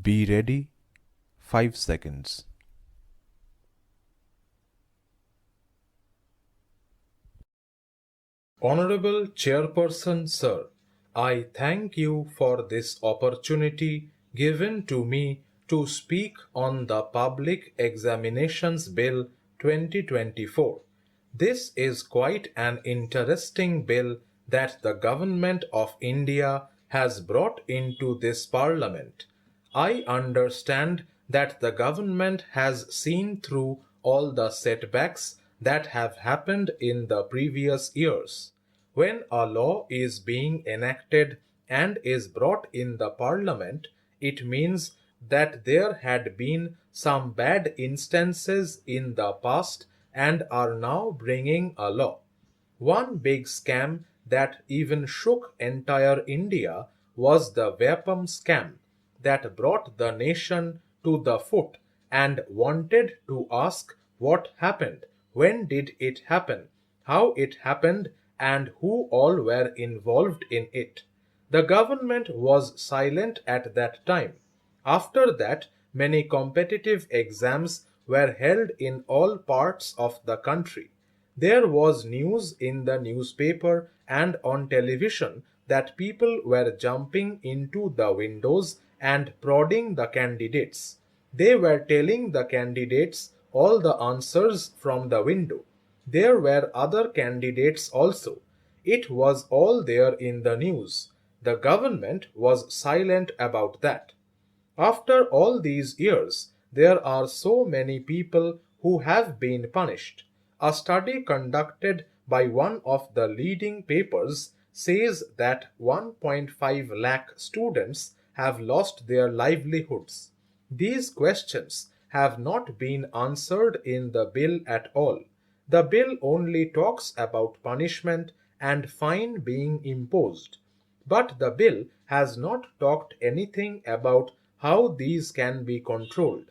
Be ready. 5 seconds. Honorable Chairperson, Sir, I thank you for this opportunity given to me to speak on the Public Examinations Bill 2024. This is quite an interesting bill that the Government of India has brought into this Parliament. I understand that the government has seen through all the setbacks that have happened in the previous years. When a law is being enacted and is brought in the Parliament, it means that there had been some bad instances in the past and are now bringing a law. One big scam that even shook entire India was the Vapam scam that brought the nation to the foot and wanted to ask what happened, when did it happen, how it happened, and who all were involved in it. The government was silent at that time. After that, many competitive exams were held in all parts of the country. There was news in the newspaper and on television that people were jumping into the windows and prodding the candidates. They were telling the candidates all the answers from the window. There were other candidates also. It was all there in the news. The government was silent about that. After all these years, there are so many people who have been punished. A study conducted by one of the leading papers says that 1.5 lakh students have lost their livelihoods. These questions have not been answered in the bill at all. The bill only talks about punishment and fine being imposed. But the bill has not talked anything about how these can be controlled.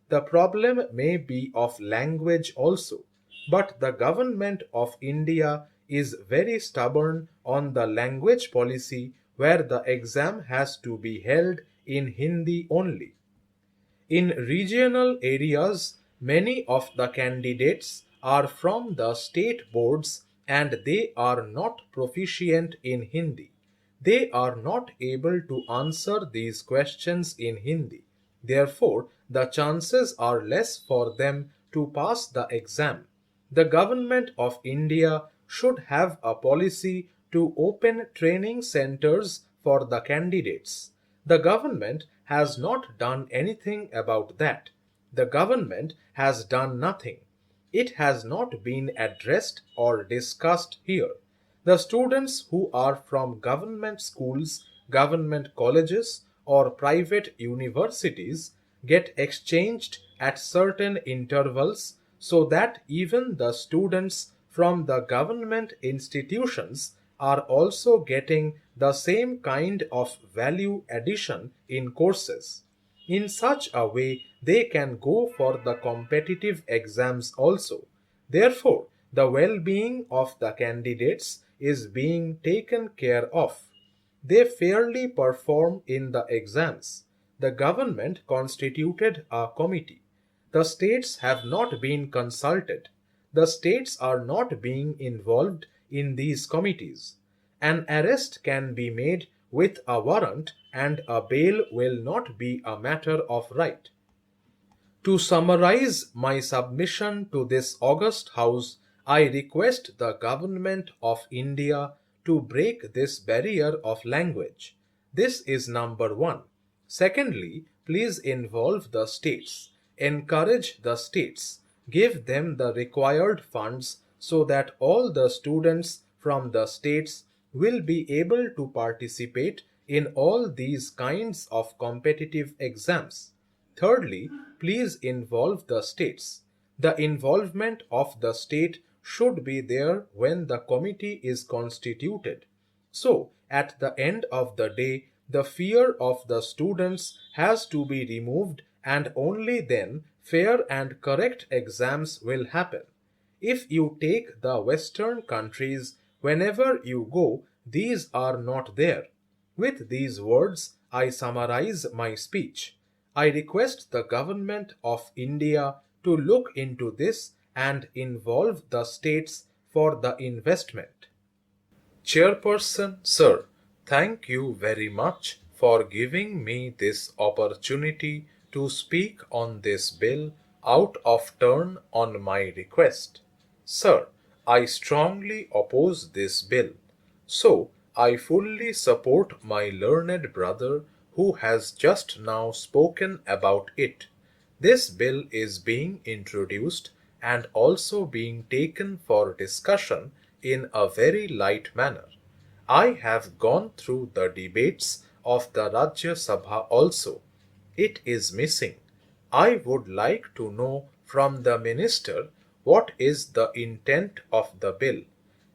The problem may be of language also, but the government of India is very stubborn on the language policy where the exam has to be held in Hindi only. In regional areas, many of the candidates are from the state boards and they are not proficient in Hindi. They are not able to answer these questions in Hindi. Therefore, the chances are less for them to pass the exam. The government of India should have a policy to open training centers for the candidates. The government has not done anything about that. The government has done nothing. It has not been addressed or discussed here. The students who are from government schools, government colleges, or private universities get exchanged at certain intervals so that even the students from the government institutions are also getting the same kind of value addition in courses. In such a way, they can go for the competitive exams also. Therefore, the well-being of the candidates is being taken care of. They fairly perform in the exams. The government constituted a committee. The states have not been consulted. The states are not being involved in these committees. An arrest can be made with a warrant and a bail will not be a matter of right. To summarize my submission to this august House, I request the Government of India to break this barrier of language. This is number one. Secondly, please involve the states. Encourage the states. Give them the required funds so that all the students from the states will be able to participate in all these kinds of competitive exams. Thirdly, please involve the states. The involvement of the state should be there when the committee is constituted. So, at the end of the day, the fear of the students has to be removed and only then fair and correct exams will happen. If you take the Western countries, whenever you go, these are not there. With these words, I summarize my speech. I request the Government of India to look into this and involve the states for the investment. Chairperson, sir, thank you very much for giving me this opportunity to speak on this bill out of turn on my request. Sir, I strongly oppose this bill. So, I fully support my learned brother who has just now spoken about it. This bill is being introduced and also being taken for discussion in a very light manner. I have gone through the debates of the Rajya Sabha also. It is missing. I would like to know from the minister what is the intent of the bill.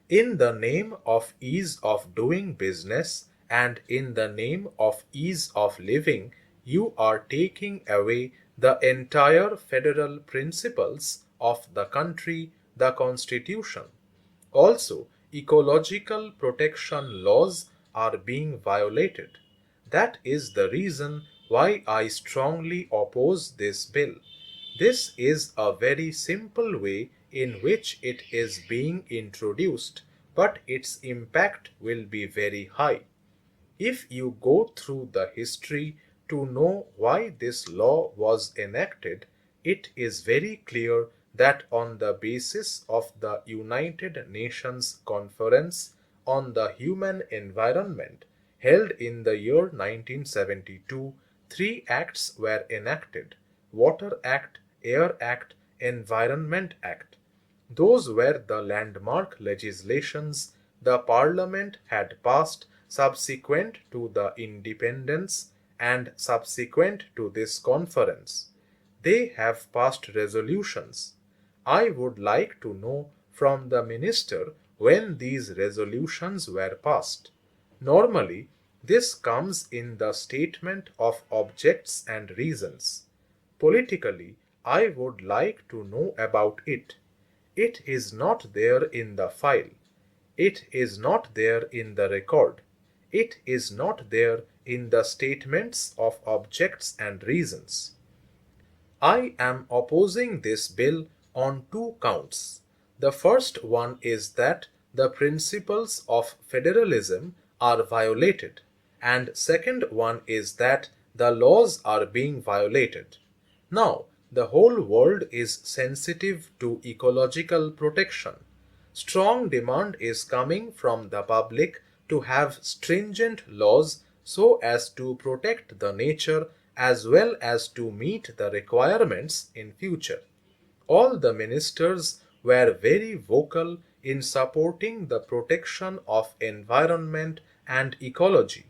In the name of ease of doing business and in the name of ease of living, you are taking away the entire federal principles of the country, the Constitution. Also, ecological protection laws are being violated. That is the reason why I strongly oppose this bill. This is a very simple way in which it is being introduced, but its impact will be very high. If you go through the history to know why this law was enacted, it is very clear that on the basis of the United Nations Conference on the Human Environment held in the year 1972, three acts were enacted: Water Act, Air Act, Environment Act. Those were the landmark legislations the Parliament had passed subsequent to the independence and subsequent to this conference. They have passed resolutions. I would like to know from the minister when these resolutions were passed. Normally, this comes in the statement of objects and reasons. Politically, I would like to know about it. It is not there in the file. It is not there in the record. It is not there in the statements of objects and reasons. I am opposing this bill on two counts. The first one is that the principles of federalism are violated, and second one is that the laws are being violated. Now, the whole world is sensitive to ecological protection. Strong demand is coming from the public to have stringent laws so as to protect the nature as well as to meet the requirements in future. All the ministers were very vocal in supporting the protection of environment and ecology.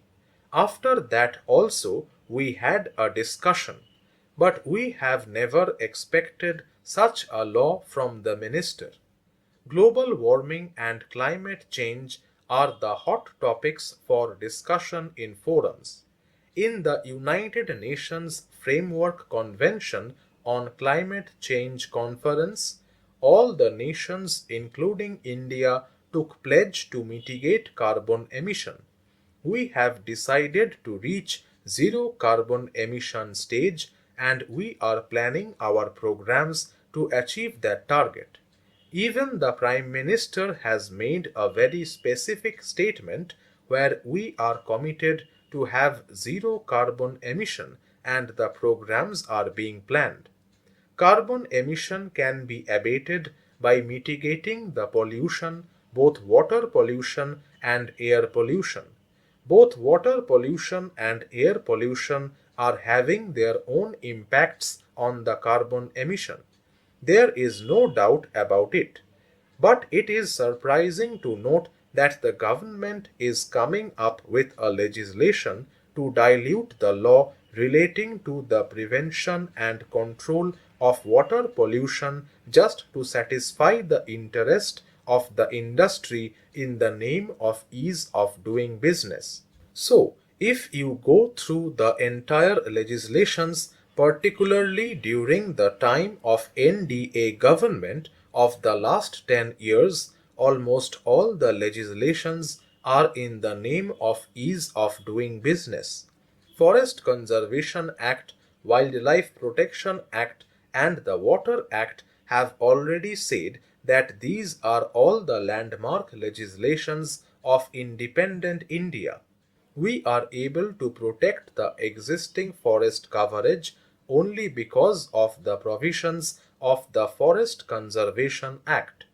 After that also we had a discussion, but we have never expected such a law from the minister. Global warming and climate change are the hot topics for discussion in forums. In the United Nations Framework Convention on Climate Change Conference, all the nations, including India, took pledge to mitigate carbon emission. We have decided to reach zero carbon emission stage and we are planning our programs to achieve that target. Even the Prime Minister has made a very specific statement where we are committed to have zero carbon emission and the programs are being planned. Carbon emission can be abated by mitigating the pollution, both water pollution and air pollution. Both water pollution and air pollution are having their own impacts on the carbon emission. There is no doubt about it. But it is surprising to note that the government is coming up with a legislation to dilute the law relating to the prevention and control of water pollution just to satisfy the interest of the industry in the name of ease of doing business. So, if you go through the entire legislations, particularly during the time of NDA government of the last 10 years, almost all the legislations are in the name of ease of doing business. Forest Conservation Act Wildlife Protection Act and the Water Act have already said that these are all the landmark legislations of independent India. We are able to protect the existing forest coverage only because of the provisions of the Forest Conservation Act.